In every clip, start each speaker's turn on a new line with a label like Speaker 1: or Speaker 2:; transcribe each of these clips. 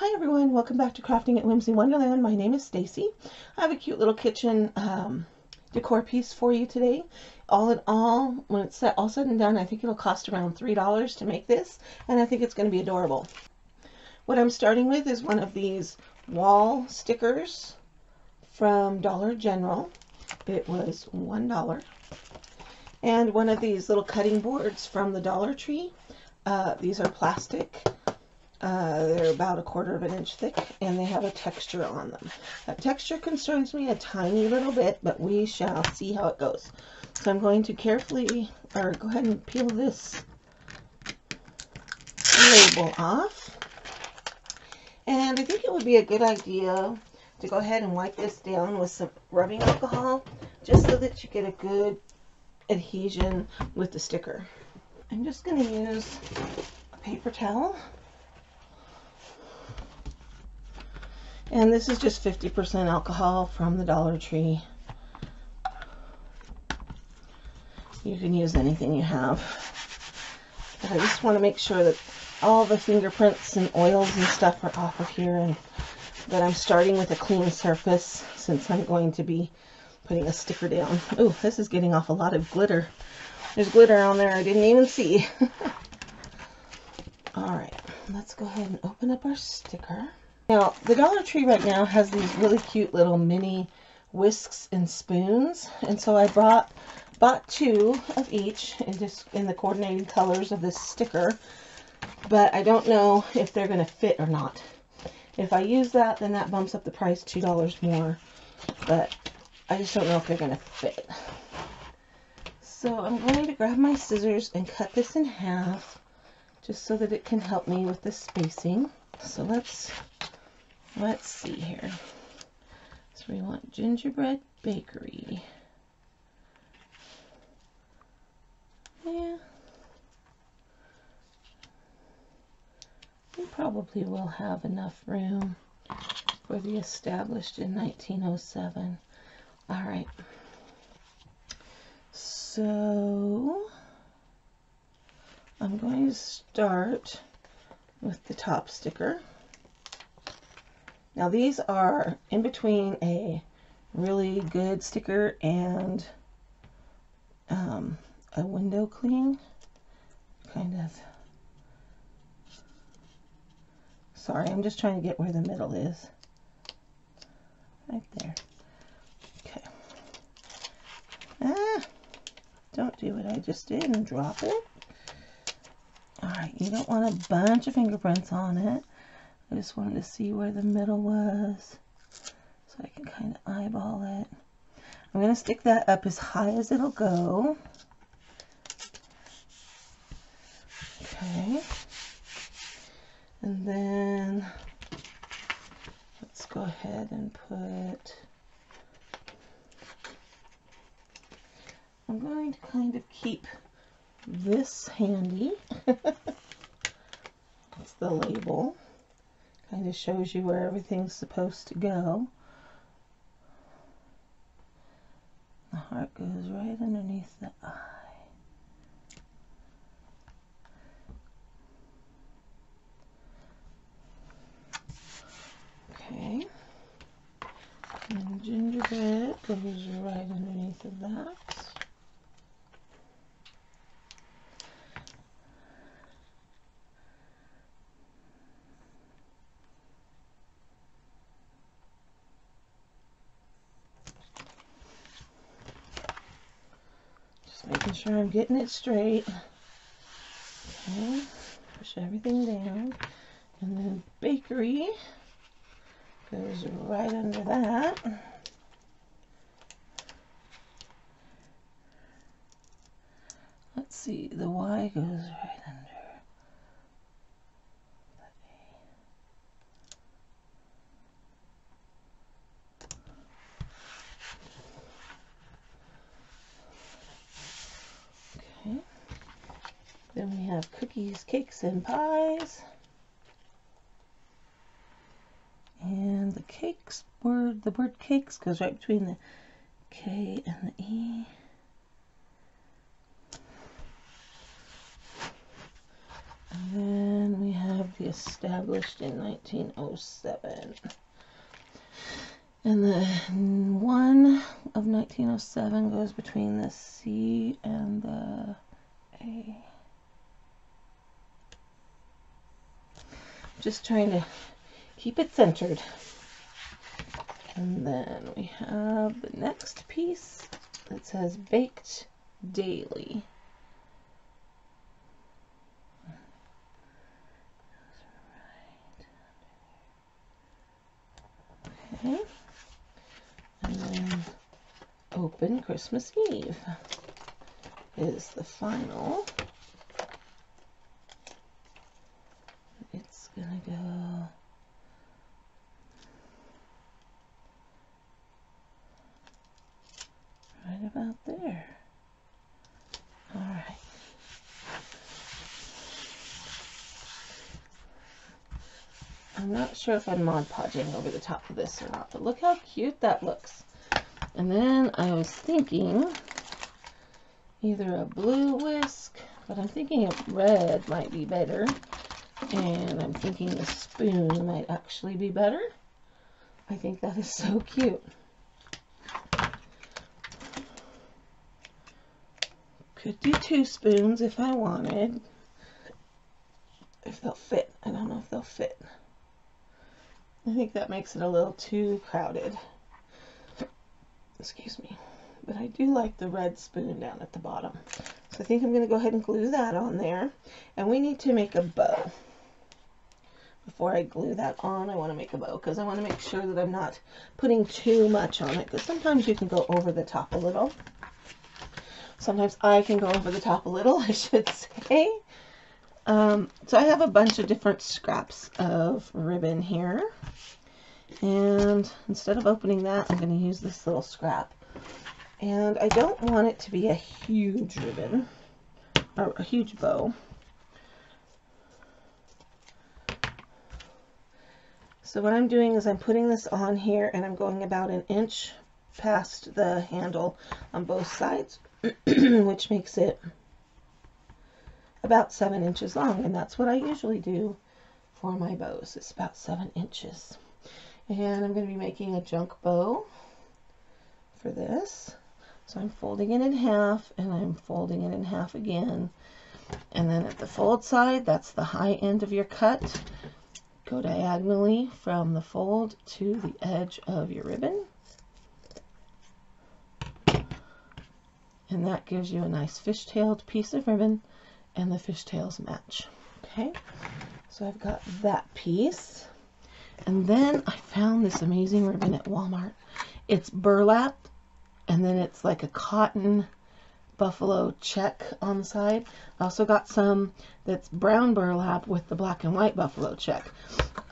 Speaker 1: Hi everyone, welcome back to Crafting at Whimsy Wonderland. My name is Stacy. I have a cute little kitchen decor piece for you today. All in all, when it's all said and done, I think it'll cost around $3 to make this, and I think it's going to be adorable. What I'm starting with is one of these wall stickers from Dollar General. It was $1. And one of these little cutting boards from the Dollar Tree. These are plastic. They're about 1/4 of an inch thick, and they have a texture on them. That texture concerns me a tiny little bit, but we shall see how it goes. So I'm going to carefully, or go ahead and peel this label off. And I think it would be a good idea to go ahead and wipe this down with some rubbing alcohol, just so that you get a good adhesion with the sticker. I'm just going to use a paper towel. And this is just 50% alcohol from the Dollar Tree. You can use anything you have. But I just want to make sure that all the fingerprints and oils and stuff are off of here, and that I'm starting with a clean surface since I'm going to be putting a sticker down. Oh, this is getting off a lot of glitter. There's glitter on there I didn't even see. Alright, let's go ahead and open up our sticker. Now, the Dollar Tree right now has these really cute little mini whisks and spoons, and so I bought 2 of each in the coordinating colors of this sticker, but I don't know if they're going to fit or not. If I use that, then that bumps up the price $2 more, but I just don't know if they're going to fit. So I'm going to grab my scissors and cut this in half, just so that it can help me with the spacing. So let's see here. So we want Gingerbread Bakery. Yeah. We probably will have enough room for the established in 1907. All right. So I'm going to start with the top sticker. Now these are in between a really good sticker and a window cling. Kind of. Sorry, I'm just trying to get where the middle is. Right there. Okay. Don't do what I just did and drop it. Alright, you don't want a bunch of fingerprints on it. I just wanted to see where the middle was, so I can kind of eyeball it. I'm going to stick that up as high as it'll go. Okay. And then let's go ahead and put, I'm going to kind of keep this handy. That's the label. Kind of shows you where everything's supposed to go. The heart goes right underneath the eye. Okay. And gingerbread goes right underneath of that. Making sure I'm getting it straight. Okay, push everything down. And then bakery goes right under that. Let's see, the Y goes right under the A. Okay. Then we have cookies, cakes, and pies. And the cakes word, the word cakes goes right between the K and the E. And then we have the established in 1907. And the one of 1907 goes between the C and the A. Just trying to keep it centered. And then we have the next piece that says Baked Daily. Okay. And then Open Christmas Eve is the final. It's gonna go right about there. All right. I'm not sure if I'm Mod Podging over the top of this or not, but look how cute that looks. And then I was thinking either a blue whisk, but I'm thinking a red might be better. And I'm thinking a spoon might actually be better. I think that is so cute. Could do 2 spoons if I wanted. If they'll fit. I don't know if they'll fit. I think that makes it a little too crowded. Excuse me. But I do like the red spoon down at the bottom. So I think I'm going to go ahead and glue that on there. And we need to make a bow. Before I glue that on, I want to make a bow because I want to make sure that I'm not putting too much on it, because sometimes you can go over the top a little. Sometimes I can go over the top a little, I should say. So I have a bunch of different scraps of ribbon here. And instead of opening that, I'm going to use this little scrap. And I don't want it to be a huge ribbon, or a huge bow. So what I'm doing is I'm putting this on here, and I'm going about 1 inch past the handle on both sides, which makes it about 7 inches long, and that's what I usually do for my bows. It's about 7 inches. And I'm going to be making a junk bow for this. So I'm folding it in half, and I'm folding it in half again. And then at the fold side, that's the high end of your cut. Go diagonally from the fold to the edge of your ribbon. And that gives you a nice fish-tailed piece of ribbon, and the fishtails match. Okay, so I've got that piece. And then I found this amazing ribbon at Walmart. It's burlap, and then it's like a cotton buffalo check on the side. I also got some that's brown burlap with the black and white buffalo check.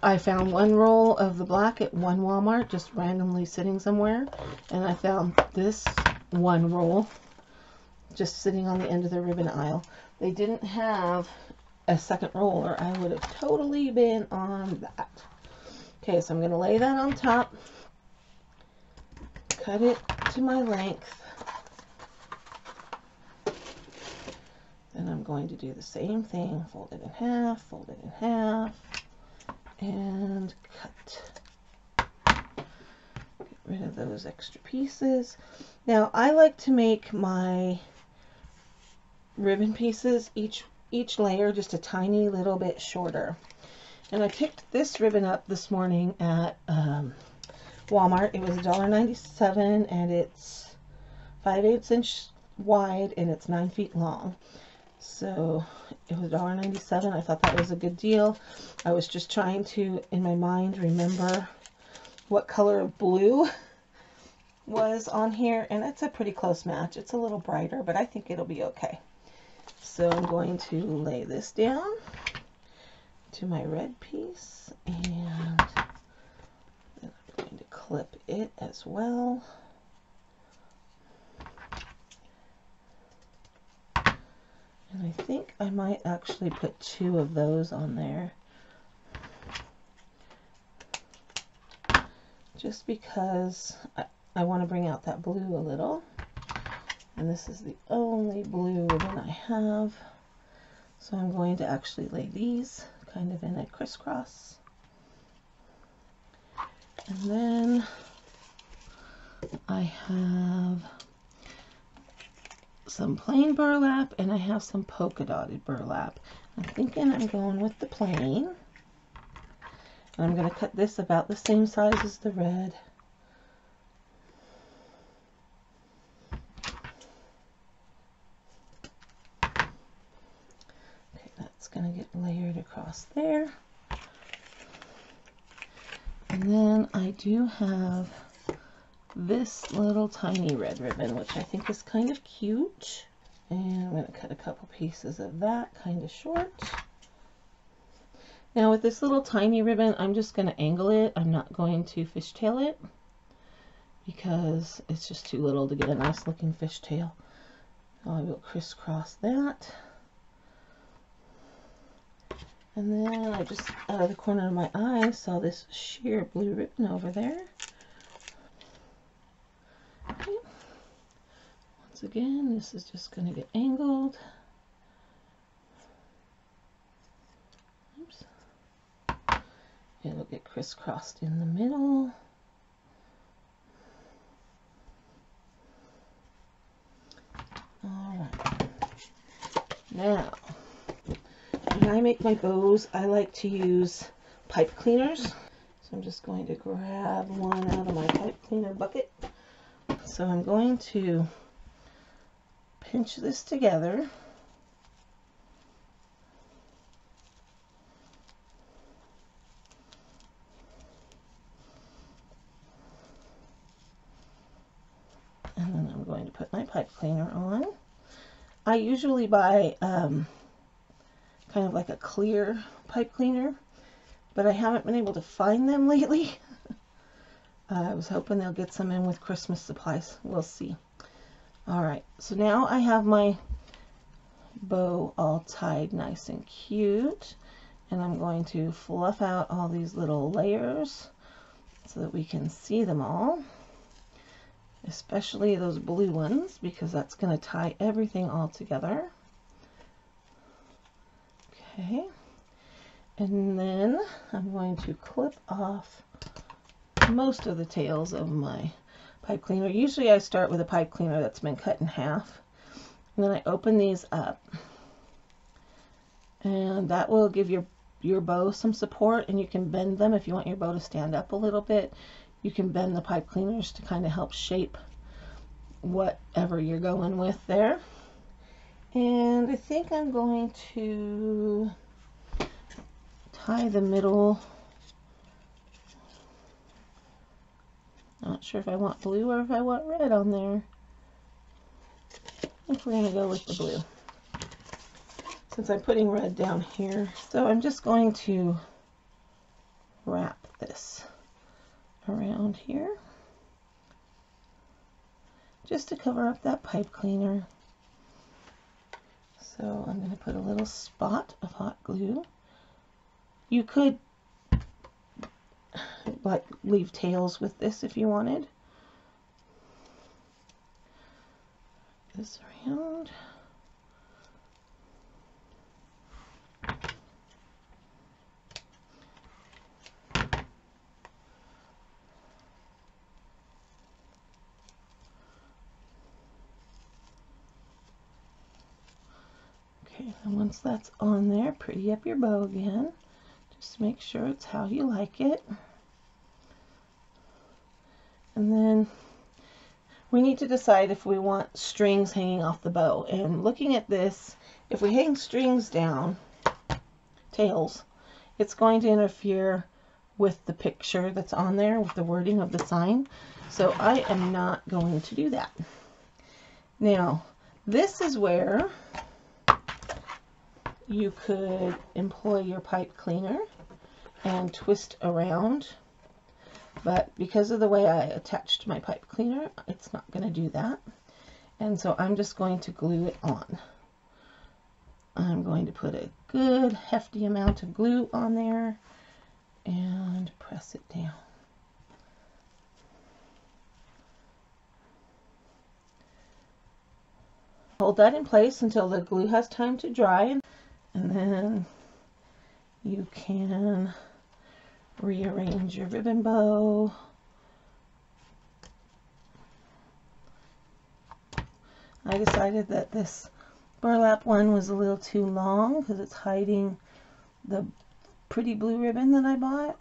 Speaker 1: I found 1 roll of the black at one Walmart, just randomly sitting somewhere, and I found this 1 roll just sitting on the end of the ribbon aisle. They didn't have a second roll, or I would have totally been on that. Okay, so I'm going to lay that on top, cut it to my length, and I'm going to do the same thing, fold it in half, and cut. Get rid of those extra pieces. Now, I like to make my ribbon pieces, each layer just a tiny little bit shorter. And I picked this ribbon up this morning at Walmart. It was $1.97, and it's 5/8 inch wide, and it's 9 feet long. So it was $1.97. I thought that was a good deal. I was just trying to, in my mind, remember what color of blue was on here, and it's a pretty close match. It's a little brighter, but I think it'll be okay. So I'm going to lay this down to my red piece, and then I'm going to clip it as well. And I think I might actually put 2 of those on there, just because I want to bring out that blue a little. And this is the only blue ribbon I have, So I'm going to actually lay these kind of in a crisscross. And then I have some plain burlap and I have some polka dotted burlap. I'm thinking I'm going with the plain. And I'm going to cut this about the same size as the red. Okay, that's going to get layered across there. And then I do have this little tiny red ribbon, which I think is kind of cute. And I'm going to cut a couple pieces of that kind of short. Now with this little tiny ribbon, I'm just going to angle it. I'm not going to fishtail it because it's just too little to get a nice looking fishtail. I will crisscross that. And then I just, out of the corner of my eye, saw this sheer blue ribbon over there. Okay. Once again, this is just going to get angled. Oops. It'll get crisscrossed in the middle. All right. Now, when I make my bows, I like to use pipe cleaners. So I'm just going to grab one out of my pipe cleaner bucket. So I'm going to pinch this together. And then I'm going to put my pipe cleaner on. I usually buy kind of like a clear pipe cleaner, but I haven't been able to find them lately. I was hoping they'll get some in with Christmas supplies. We'll see. Alright, so now I have my bow all tied nice and cute, and I'm going to fluff out all these little layers so that we can see them all, especially those blue ones, because that's going to tie everything all together. Okay, and then I'm going to clip off most of the tails of my pipe cleaner. Usually I start with a pipe cleaner that's been cut in half, and then I open these up, and that will give your bow some support, and you can bend them if you want your bow to stand up a little bit. You can bend the pipe cleaners to kind of help shape whatever you're going with there. And I think I'm going to tie the middle. Not sure if I want blue or if I want red on there. I think we're going to go with the blue, since I'm putting red down here. So I'm just going to wrap this around here, just to cover up that pipe cleaner. So I'm going to put a little spot of hot glue. You could like leave tails with this if you wanted. This around. Okay, and once that's on there, pretty up your bow again. Just make sure it's how you like it. And then we need to decide if we want strings hanging off the bow. And looking at this, if we hang strings down, tails, it's going to interfere with the picture that's on there, with the wording of the sign. So I am not going to do that. Now, this is where you could employ your pipe cleaner and twist around, but because of the way I attached my pipe cleaner, it's not going to do that. And so I'm just going to glue it on. I'm going to put a good hefty amount of glue on there and press it down. Hold that in place until the glue has time to dry, And then you can rearrange your ribbon bow. I decided that this burlap one was a little too long because it's hiding the pretty blue ribbon that I bought.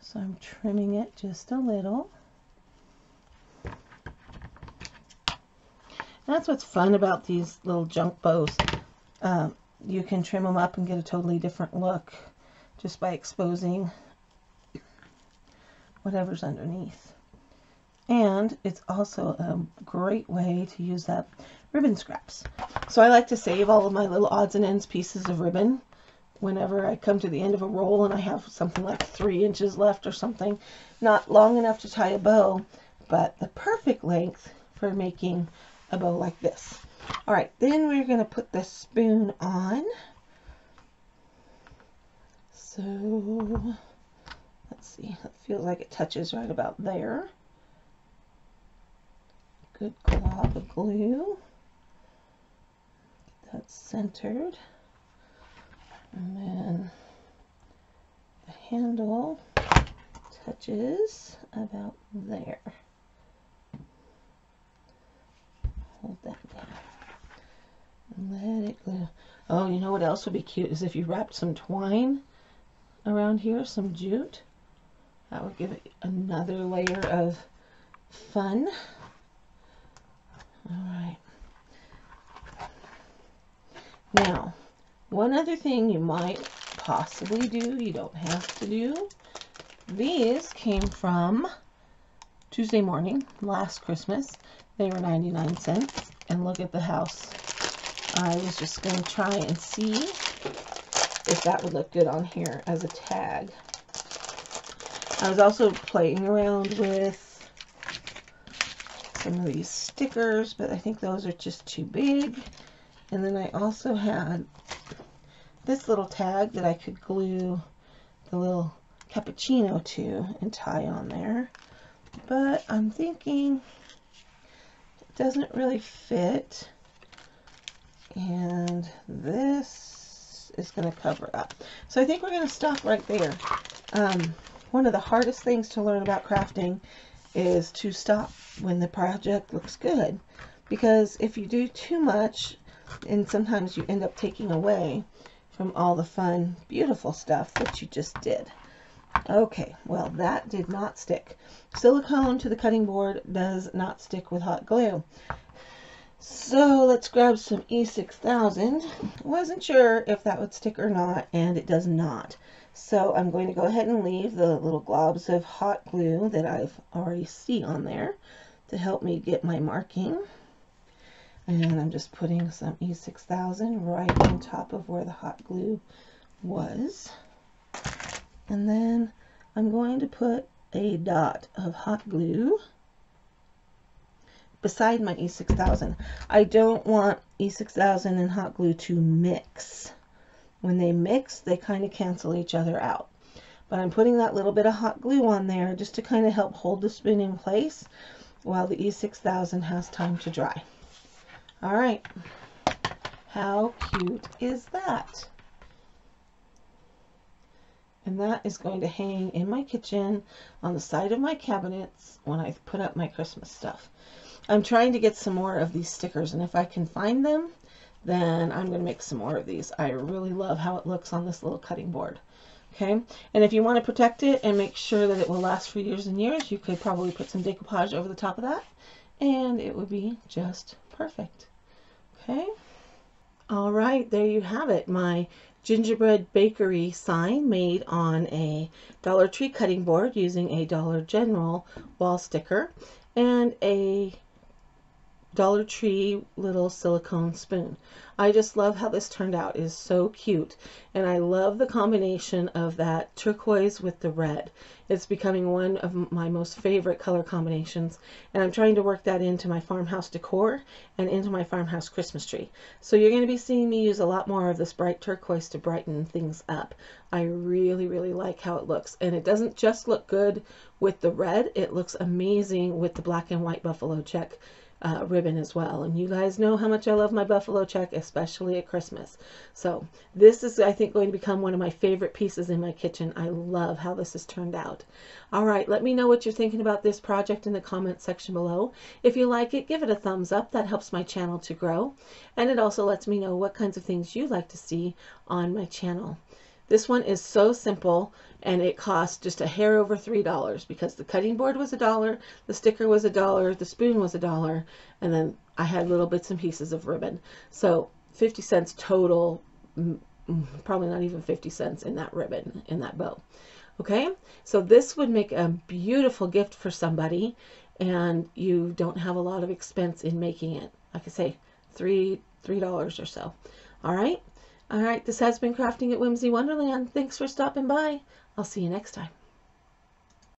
Speaker 1: So I'm trimming it just a little. That's what's fun about these little junk bows. You can trim them up and get a totally different look just by exposing whatever's underneath. And it's also a great way to use up ribbon scraps. So I like to save all of my little odds and ends pieces of ribbon whenever I come to the end of a roll and I have something like 3 inches left or something. Not long enough to tie a bow, but the perfect length for making a bow like this. All right, then we're going to put the spoon on. So let's see, it feels like it touches right about there. Good glob of glue. Get that centered. And then the handle touches about there. Hold that down. And let it glue. Oh, you know what else would be cute is if you wrapped some twine around here, some jute. That would give it another layer of fun. All right. Now, one other thing you might possibly do, you don't have to do. These came from Tuesday morning, last Christmas. They were 99 cents. And look at the house. I was just going to try and see if that would look good on here as a tag. I was also playing around with some of these stickers, but I think those are just too big. And then I also had this little tag that I could glue the little cappuccino to and tie on there. But I'm thinking it doesn't really fit. And this is going to cover up. So I think we're going to stop right there. One of the hardest things to learn about crafting is to stop when the project looks good. Because if you do too much, and sometimes you end up taking away from all the fun, beautiful stuff that you just did. Okay, well, that did not stick. Silicone to the cutting board does not stick with hot glue. So let's grab some E6000. Wasn't sure if that would stick or not, and it does not. So I'm going to go ahead and leave the little globs of hot glue that I've already see on there to help me get my marking. And I'm just putting some E6000 right on top of where the hot glue was. And then I'm going to put a dot of hot glue beside my E6000. I don't want E6000 and hot glue to mix. When they mix, they kind of cancel each other out. But I'm putting that little bit of hot glue on there just to kind of help hold the spoon in place while the E6000 has time to dry. All right, how cute is that? And that is going to hang in my kitchen on the side of my cabinets when I put up my Christmas stuff. I'm trying to get some more of these stickers, and if I can find them, then I'm going to make some more of these. I really love how it looks on this little cutting board. Okay, and if you want to protect it and make sure that it will last for years and years, you could probably put some decoupage over the top of that, and it would be just perfect. Okay, all right, there you have it. My gingerbread bakery sign made on a Dollar Tree cutting board using a Dollar General wall sticker and a Dollar Tree little silicone spoon. I just love how this turned out. It is so cute, and I love the combination of that turquoise with the red. It's becoming one of my most favorite color combinations, and I'm trying to work that into my farmhouse decor and into my farmhouse Christmas tree. So you're going to be seeing me use a lot more of this bright turquoise to brighten things up. I really, really like how it looks, and it doesn't just look good with the red, it looks amazing with the black and white buffalo check ribbon as well. And you guys know how much I love my buffalo check, especially at Christmas. So this is, I think, going to become one of my favorite pieces in my kitchen. I love how this has turned out. All right, let me know what you're thinking about this project in the comments section below. If you like it, give it a thumbs up. That helps my channel to grow. And it also lets me know what kinds of things you'd like to see on my channel. This one is so simple, and it cost just a hair over $3 because the cutting board was $1, the sticker was $1, the spoon was $1, and then I had little bits and pieces of ribbon. So 50 cents total, probably not even 50 cents in that ribbon, in that bow. Okay, so this would make a beautiful gift for somebody, and you don't have a lot of expense in making it. Like I say, $3 or so. All right. All right, this has been Crafting at Whimsy Wonderland. Thanks for stopping by. I'll see you next time.